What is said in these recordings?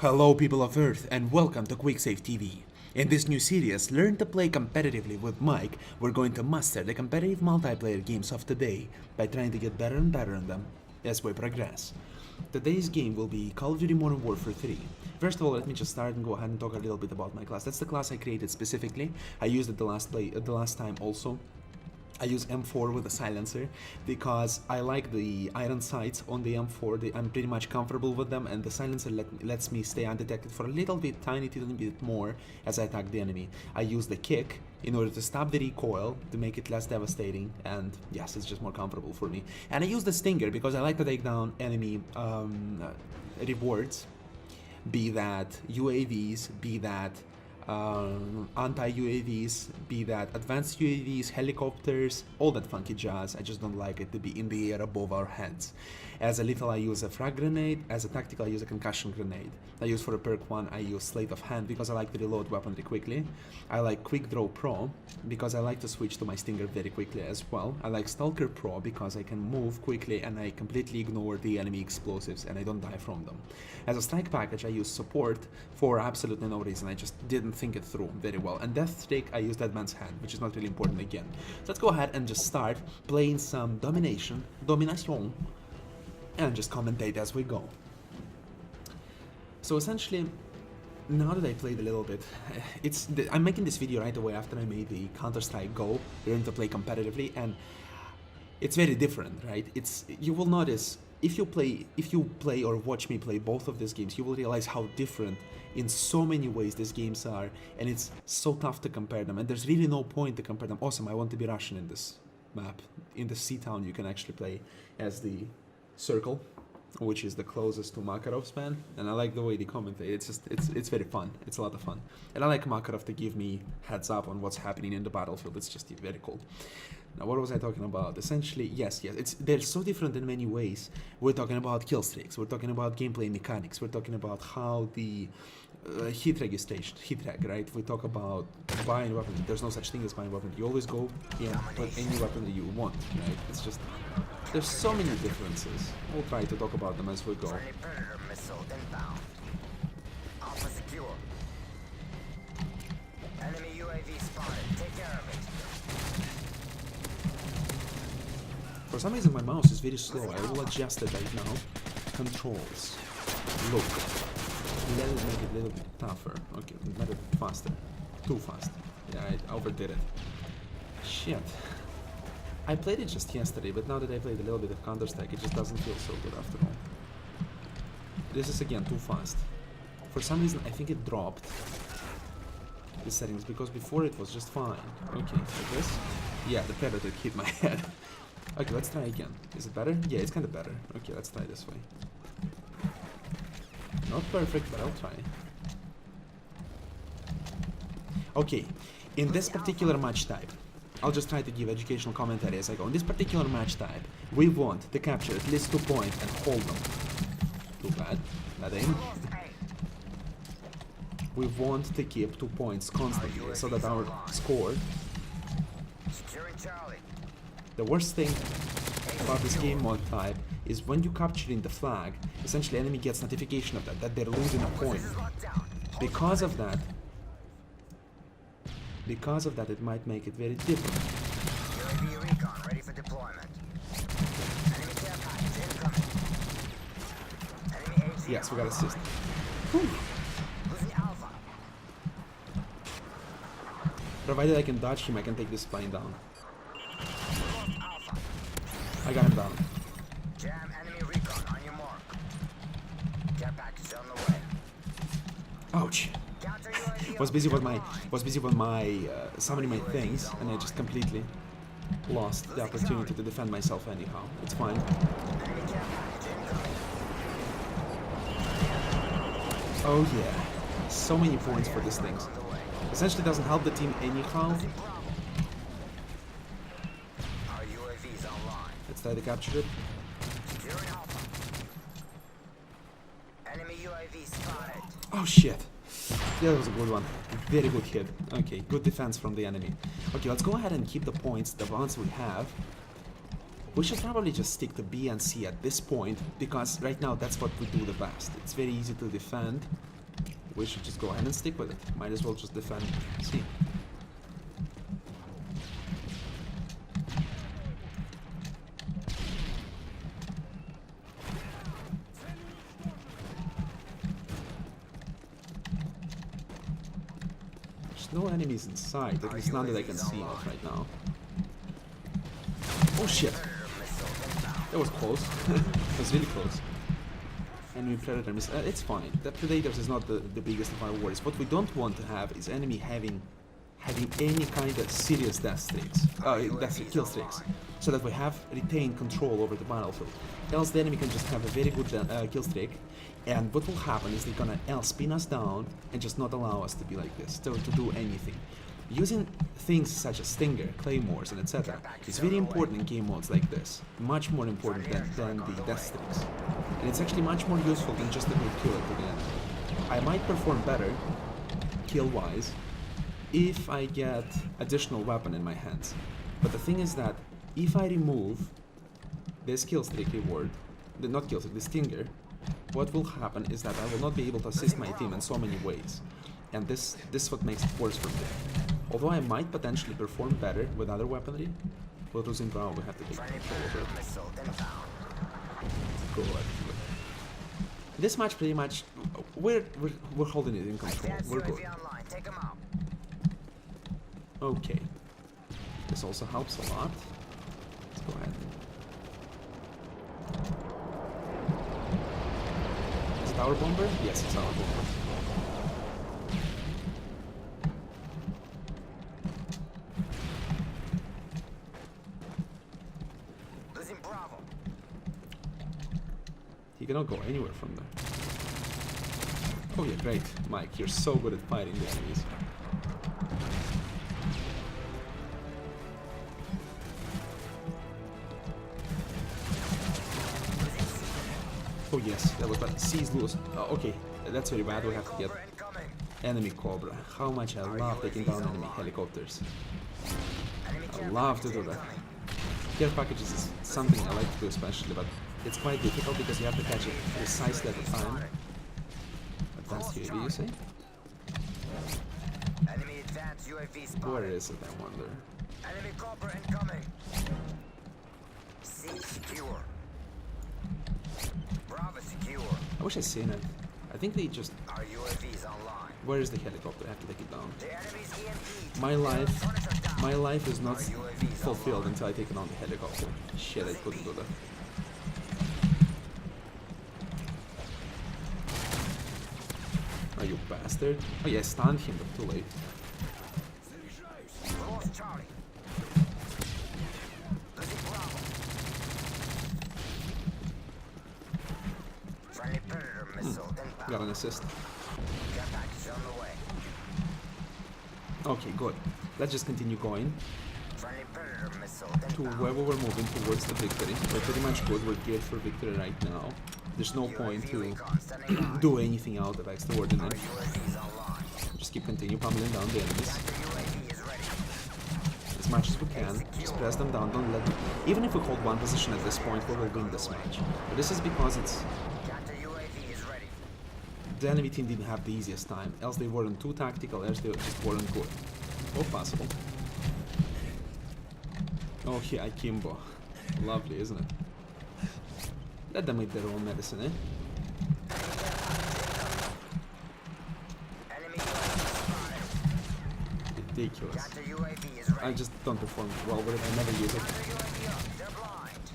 Hello people of Earth and welcome to QuickSave TV. In this new series, Learn to Play Competitively with Mike, we're going to master the competitive multiplayer games of today by trying to get better and better in them as we progress. Today's game will be Call of Duty Modern Warfare 3. First of all, let me just start and go ahead and talk a little bit about my class. That's the class I created specifically. I used it the last time also. I use M4 with a silencer because I like the iron sights on the M4. I'm pretty much comfortable with them, and the silencer lets me stay undetected for a little bit, tiny little bit more as I attack the enemy. I use the kick in order to stop the recoil, to make it less devastating, and yes, it's just more comfortable for me. And I use the stinger because I like to take down enemy rewards, be that UAVs, be that anti-UAVs, be that advanced UAVs, helicopters, all that funky jazz. I just don't like it to be in the air above our heads. As a lethal I use a frag grenade, as a tactical I use a concussion grenade. I use for a perk 1 I use Sleight of Hand because I like to reload weaponry quickly. I like Quick Draw Pro because I like to switch to my stinger very quickly as well. I like Stalker Pro because I can move quickly and I completely ignore the enemy explosives and I don't die from them. As a strike package I use Support for absolutely no reason. I just didn't think it through very well. And Death Streak I use Dead Man's Hand, which is not really important again. So let's go ahead and just start playing some Domination, and just commentate as we go. So essentially, now that I played a little bit, I'm making this video right away after I made the Counter-Strike Go, Learn to Play Competitively, and it's very different, right? You will notice if you play or watch me play both of these games, you will realize how different in so many ways these games are, and it's so tough to compare them, and there's really no point to compare them. Awesome, I want to be Russian in this map. In the Seatown you can actually play as the Circle, which is the closest to Makarov's man, and I like the way they commentate. It's very fun. It's a lot of fun, and I like Makarov to give me heads up on what's happening in the battlefield. It's just very cool. Now, what was I talking about? Essentially, yes, they're so different in many ways. We're talking about kill streaks. We're talking about gameplay mechanics. We're talking about how the hit registration, hit reg, right? We talk about buying weapons. There's no such thing as buying weapons. You always go in with any weapon that you want, right? It's just, there's so many differences. We'll try to talk about them as we go. Enemy UAV spotted. Take care of it. For some reason my mouse is very slow. I will adjust it right now. Controls. Look. Make it a little bit tougher. Okay, make it faster. Too fast. Yeah, I overdid it. Shit. I played it just yesterday, but now that I played a little bit of Counter-Strike, it just doesn't feel so good after all. This is again too fast. For some reason I think it dropped the settings, because before it was just fine. Okay, like this? Yeah, the Predator hit my head. Okay, let's try again. Is it better? Yeah, it's kind of better. Okay, let's try this way. Not perfect, but I'll try. Okay, in this particular match type, I'll just try to give educational commentary as I go. In this particular match type, we want to capture at least 2 points and hold them. Too bad. That ain't. We want to keep 2 points constantly so that our score. The worst thing about this game mode type is when you capturing the flag, essentially enemy gets notification of that they're losing a point. Because of that, it might make it very different. Ready for deployment. Yes, we got assist. Whew. Provided I can dodge him, I can take this plane down. I got him down. Jam enemy recon on your mark. Care package on the way. Ouch. Was busy with my summoning my things, and I just completely lost the opportunity to defend myself anyhow. It's fine. Oh yeah. So many points for these things. Essentially doesn't help the team anyhow. Let's try to capture it. Oh shit. Yeah, that was a good one. Very good hit. Okay, good defense from the enemy. Okay, let's go ahead and keep the points, the ones we have. We should probably just stick to B and C at this point, because right now that's what we do the best. It's very easy to defend, we should just go ahead and stick with it. Might as well just defend C. There's no enemies in sight, at least none that I can see of right now. Oh shit! That was close. That was really close. Enemy predator miss. It's fine. The predators is not the biggest of our worries. What we don't want to have is enemy having any kind of serious death streaks, kill streaks, so that we have retained control over the battlefield. Else the enemy can just have a very good kill streak, and what will happen is they're gonna spin us down and just not allow us to be like this, to do anything. Using things such as Stinger, Claymores, and etc. is very important in game modes like this. Much more important than the death streaks. And it's actually much more useful than just a quick kill at the end. I might perform better, kill-wise, if I get additional weapon in my hands. But the thing is that if I remove this kill streak reward, the Stinger, what will happen is that I will not be able to assist my team in so many ways. And this is what makes it worse for me. Although I might potentially perform better with other weaponry, we're losing ground, we have to take control of it. Good. This match pretty much, we're holding it in control, we're good. Okay. This also helps a lot. Let's go ahead. Is it our bomber? Yes, it's our bomber. He cannot go anywhere from there. Oh yeah, great. Mike, you're so good at fighting the enemies. Oh yes, that was bad. C's loose. Oh, okay, that's very bad. We have to get enemy Cobra. How much I love taking down enemy helicopters. I love to do that. Care packages is something I like to do especially, but it's quite difficult because you have to catch it precisely at the time. Advanced UAV, you say? Where is it, I wonder? Enemy Cobra incoming. C secure. Bravo secure. I wish I'd seen it. I think they just... Our UAVs online. Where is the helicopter? I have to take it down. The enemy's EMP. My life is not fulfilled until I take down the helicopter. Shit, I couldn't do that. Oh, you bastard. Oh yeah, I stunned him, but too late. Lost Charlie. Losing Bravo. Friendly Predator missile inbound. Got an assist. Care package on the way. Okay, good. Let's just continue going Friendly Predator missile to inbound. wherever we're moving towards the victory. We're pretty much good. We're geared for victory right now. There's no point to do anything out of extraordinary. UAVs online. Just keep continue pummeling down the enemies The UAV is ready. as much as we can. Just press them down. Don't let them. Even if we hold one position at this point, we will win this match. But this is because it's Counter UAV is ready. the enemy team didn't have the easiest time. Else they weren't too tactical. Else they just weren't good. Both possible. Oh yeah, Akimbo. Lovely, isn't it? Let them make their own medicine, eh? Enemy UAV spotted. Ridiculous. Counter UAV is ready. I just don't perform well with it. I never use it. Counter UAV up. They're blind.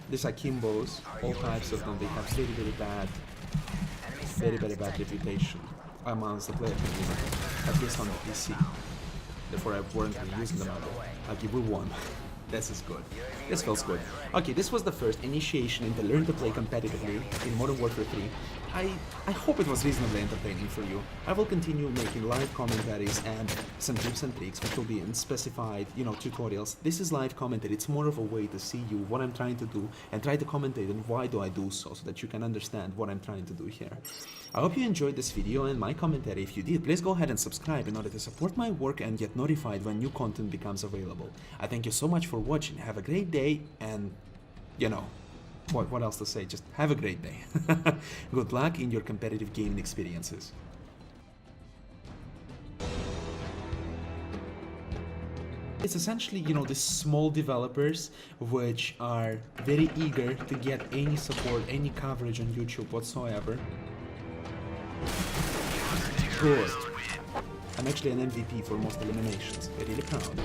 These Akimbos, all types of them, they have very, very bad, very bad reputation amongst the player community, at least on the PC. Therefore, I weren't really using them at all. Okay, we won. This is good. This feels good. Okay, this was the first initiation into Learn to Play Competitively in Modern Warfare 3. I hope it was reasonably entertaining for you. I will continue making live commentaries and some tips and tricks which will be in specified, tutorials. This is live commentary. It's more of a way to see you, what I'm trying to do, and try to commentate on why do I do so that you can understand what I'm trying to do here. I hope you enjoyed this video and my commentary. If you did, please go ahead and subscribe in order to support my work and get notified when new content becomes available. I thank you so much for watching. Have a great day and, what else to say? Just have a great day. Good luck in your competitive gaming experiences. It's essentially, you know, the small developers which are very eager to get any support, any coverage on YouTube whatsoever. Good. I'm actually an MVP for most eliminations. Really proud.